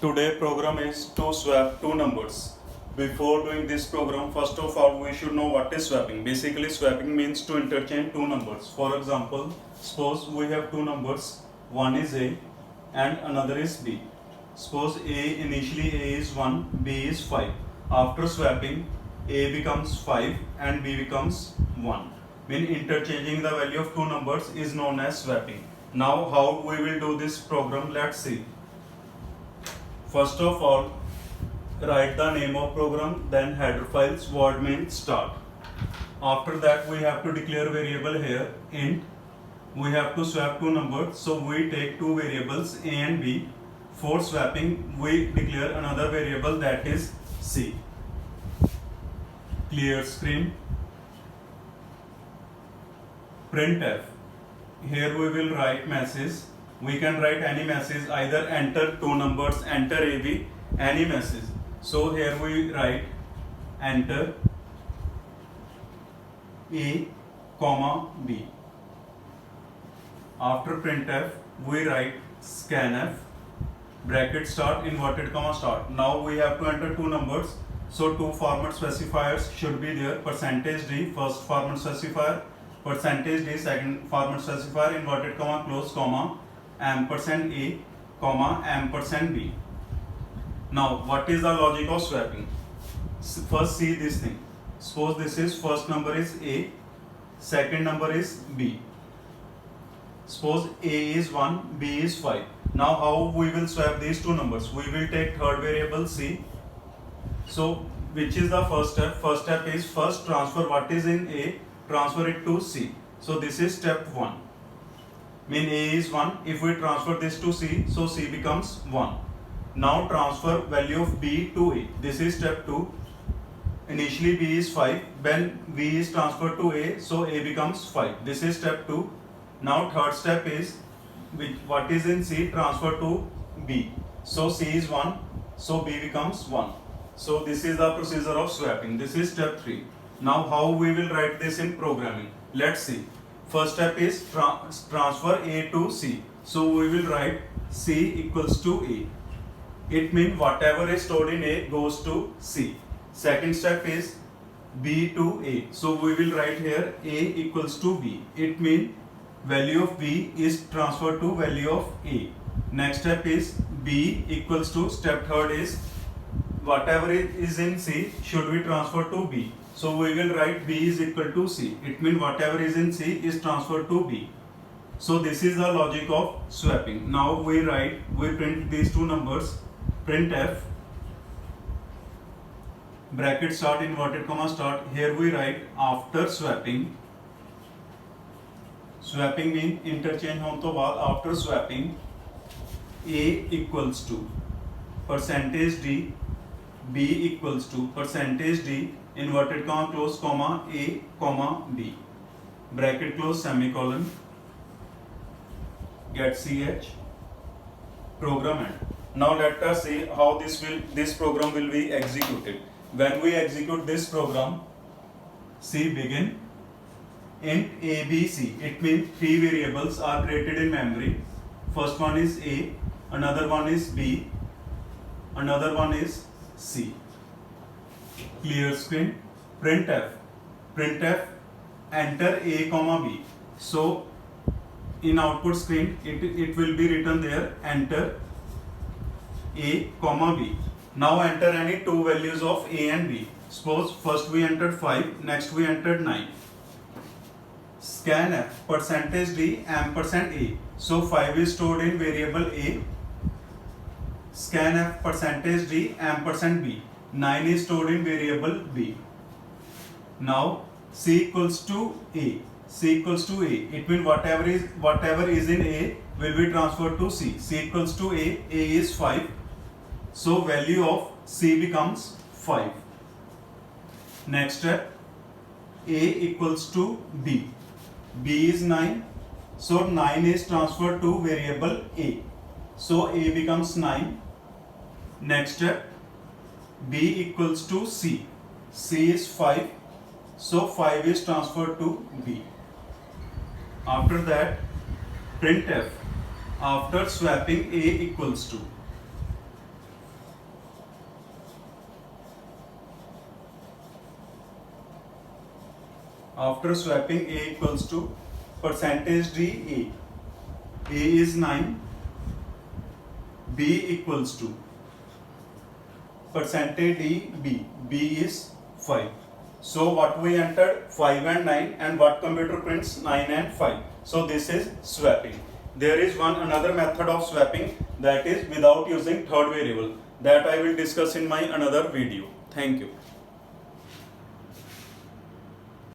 Today program is to swap two numbers. Before doing this program, first of all we should know what is swapping. Basically swapping means to interchange two numbers. For example, suppose we have two numbers, one is A and another is B. Suppose initially A is 1, B is 5. After swapping, A becomes 5 and B becomes 1. Mean interchanging the value of two numbers is known as swapping. Now how we will do this program, let's see. First of all, write the name of program, then header files, word main, start. After that we have to declare variable here, int. We have to swap two numbers, so we take two variables A and B. For swapping, we declare another variable, that is C. Clear screen. Printf. Here we will write message. We can write any message, either enter two numbers, enter AB, any message. So here we write enter A, comma B. After printf, we write scanf, bracket start, inverted comma start. Now we have to enter two numbers, so two format specifiers should be there. %D, first format specifier, %D, second format specifier, inverted comma, close comma, %A, comma, %B. Now what is the logic of swapping? First see this thing. Suppose this is first number is A, second number is B. Suppose A is 1, B is 5. Now how we will swap these two numbers? We will take third variable C. So which is the first step? First step is first transfer what is in A, transfer it to C. So this is step 1. Mean A is 1, if we transfer this to C, so C becomes 1. Now transfer value of B to A. This is step 2. Initially B is 5, when B is transferred to A, so A becomes 5. This is step 2. Now third step is what is in C transfer to B. So C is 1, so B becomes 1. So this is the procedure of swapping. This is step 3. Now how we will write this in programming? Let's see. First step is transfer A to C. So we will write C equals to A. It means whatever is stored in A goes to C. Second step is B to A. So we will write here A equals to B. It means value of B is transferred to value of A. Next step is B equals to, step third is whatever is in C should be transferred to B. So we will write B is equal to C. It means whatever is in C is transferred to B. So this is the logic of swapping. Now we print these two numbers, printf, bracket start, inverted comma start. Here we write after swapping. Swapping means interchange होने तो बाद after swapping A equals to %D, B equals to %D, inverted comma, close comma, A, comma, B, bracket close, semicolon, get ch, program end. Now let us see how this program will be executed. When we execute this program, C begin int ABC. It means three variables are created in memory. First one is A, another one is B, another one is C. Clear screen. Printf enter A comma B. So in output screen it will be written there enter A comma B. Now enter any two values of A and B. Suppose first we entered 5, next we entered 9. Scanf %D, %A. So 5 is stored in variable A. Scanf %D, %B. 9 is stored in variable B. Now C equals to A. C equals to A. It means whatever is in A will be transferred to C. C equals to A. A is 5. So value of C becomes 5. Next step, A equals to B. B is 9. So 9 is transferred to variable A. So A becomes 9. Next step, B equals to C. C is 5. So 5 is transferred to B. After that, printf after swapping A equals to. After swapping, A equals to percentage D A. A is 9. B equals to percentage D B. B is 5. So what we entered 5 and 9, and what computer prints 9 and 5. So this is swapping. There is another method of swapping, that is without using third variable, that I will discuss in my another video. Thank you.